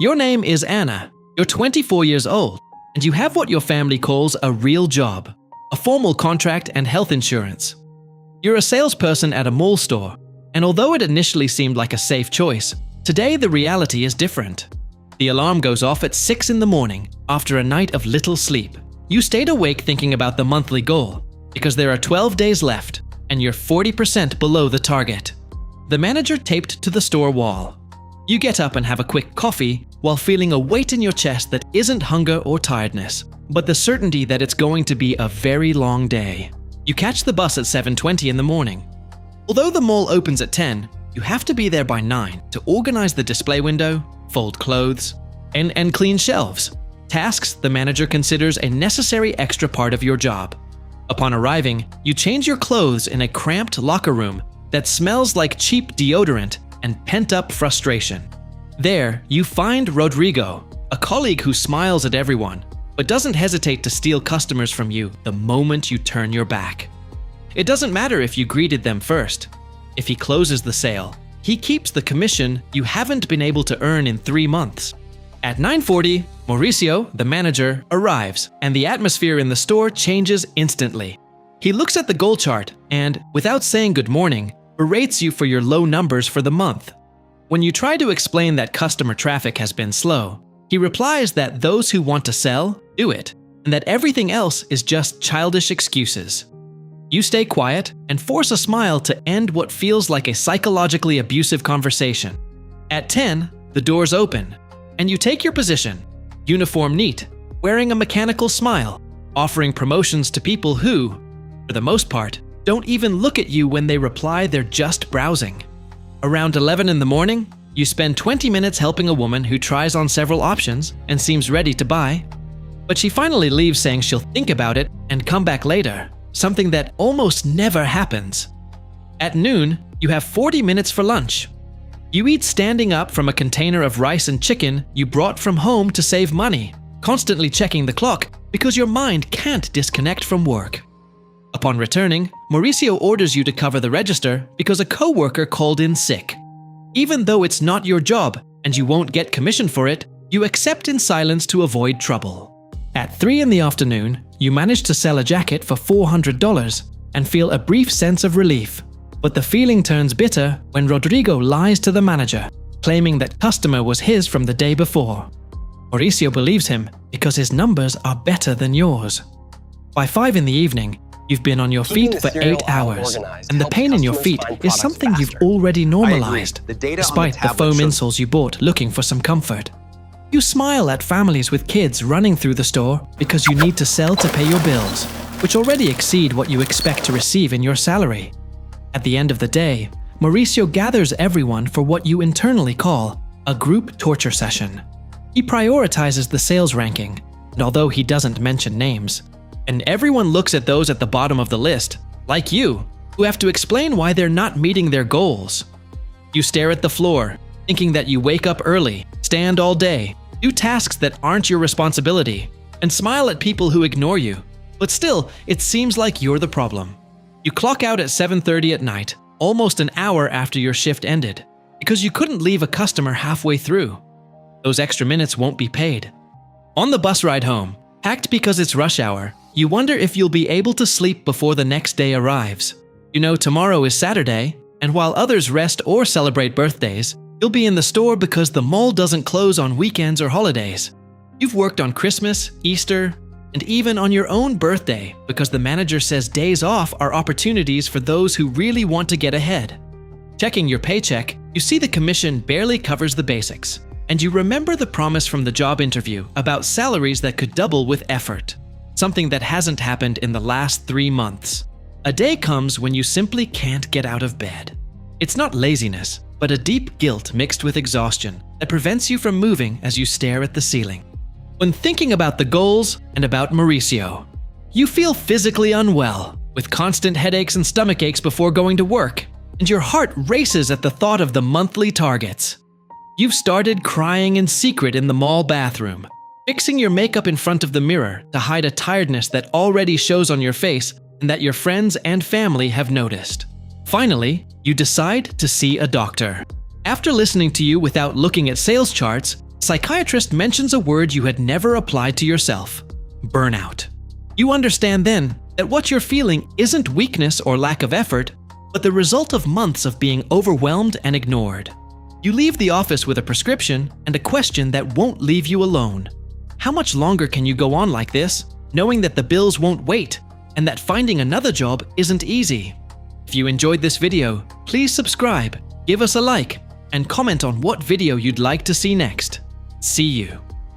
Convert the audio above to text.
Your name is Anna. You're 24 years old, and you have what your family calls a real job, a formal contract and health insurance. You're a salesperson at a mall store, and although it initially seemed like a safe choice, today the reality is different. The alarm goes off at 6 in the morning after a night of little sleep. You stayed awake thinking about the monthly goal, because there are 12 days left, and you're 40% below the target. The manager taped to the store wall. You get up and have a quick coffee while feeling a weight in your chest that isn't hunger or tiredness, but the certainty that it's going to be a very long day. You catch the bus at 7:20 in the morning. Although the mall opens at 10, you have to be there by 9 to organize the display window, fold clothes, and clean shelves. Tasks the manager considers a necessary extra part of your job. Upon arriving, you change your clothes in a cramped locker room that smells like cheap deodorant and pent-up frustration. There, you find Rodrigo, a colleague who smiles at everyone, but doesn't hesitate to steal customers from you the moment you turn your back. It doesn't matter if you greeted them first. If he closes the sale, he keeps the commission you haven't been able to earn in 3 months. At 9:40, Mauricio, the manager, arrives, and the atmosphere in the store changes instantly. He looks at the goal chart and, without saying good morning, berates you for your low numbers for the month. When you try to explain that customer traffic has been slow, he replies that those who want to sell do it, and that everything else is just childish excuses. You stay quiet and force a smile to end what feels like a psychologically abusive conversation. At 10, the doors open, and you take your position, uniform neat, wearing a mechanical smile, offering promotions to people who, for the most part, don't even look at you when they reply they're just browsing. Around 11 in the morning, you spend 20 minutes helping a woman who tries on several options and seems ready to buy, but she finally leaves saying she'll think about it and come back later, something that almost never happens. At noon, you have 40 minutes for lunch. You eat standing up from a container of rice and chicken you brought from home to save money, constantly checking the clock because your mind can't disconnect from work. Upon returning, Mauricio orders you to cover the register because a coworker called in sick. Even though it's not your job and you won't get commission for it, you accept in silence to avoid trouble. At 3 in the afternoon, you manage to sell a jacket for $400 and feel a brief sense of relief. But the feeling turns bitter when Rodrigo lies to the manager, claiming that customer was his from the day before. Mauricio believes him because his numbers are better than yours. By 5 in the evening, you've been on your feet for 8 hours, and the pain in your feet is something you've already normalized, despite the foam insoles you bought looking for some comfort. You smile at families with kids running through the store because you need to sell to pay your bills, which already exceed what you expect to receive in your salary. At the end of the day, Mauricio gathers everyone for what you internally call a group torture session. He prioritizes the sales ranking, and although he doesn't mention names, and everyone looks at those at the bottom of the list, like you, who have to explain why they're not meeting their goals. You stare at the floor, thinking that you wake up early, stand all day, do tasks that aren't your responsibility, and smile at people who ignore you. But still, it seems like you're the problem. You clock out at 7:30 at night, almost an hour after your shift ended, because you couldn't leave a customer halfway through. Those extra minutes won't be paid. On the bus ride home, packed because it's rush hour, you wonder if you'll be able to sleep before the next day arrives. You know tomorrow is Saturday, and while others rest or celebrate birthdays, you'll be in the store because the mall doesn't close on weekends or holidays. You've worked on Christmas, Easter, and even on your own birthday because the manager says days off are opportunities for those who really want to get ahead. Checking your paycheck, you see the commission barely covers the basics, and you remember the promise from the job interview about salaries that could double with effort, something that hasn't happened in the last 3 months. A day comes when you simply can't get out of bed. It's not laziness, but a deep guilt mixed with exhaustion that prevents you from moving as you stare at the ceiling. When thinking about the goals and about Mauricio, you feel physically unwell, with constant headaches and stomach aches before going to work, and your heart races at the thought of the monthly targets. You've started crying in secret in the mall bathroom, fixing your makeup in front of the mirror to hide a tiredness that already shows on your face and that your friends and family have noticed. Finally, you decide to see a doctor. After listening to you without looking at sales charts, Psychiatrist mentions a word you had never applied to yourself: burnout. You understand then that what you're feeling isn't weakness or lack of effort, but the result of months of being overwhelmed and ignored. You leave the office with a prescription and a question that won't leave you alone. How much longer can you go on like this, knowing that the bills won't wait and that finding another job isn't easy? If you enjoyed this video, please subscribe, give us a like, and comment on what video you'd like to see next. See you.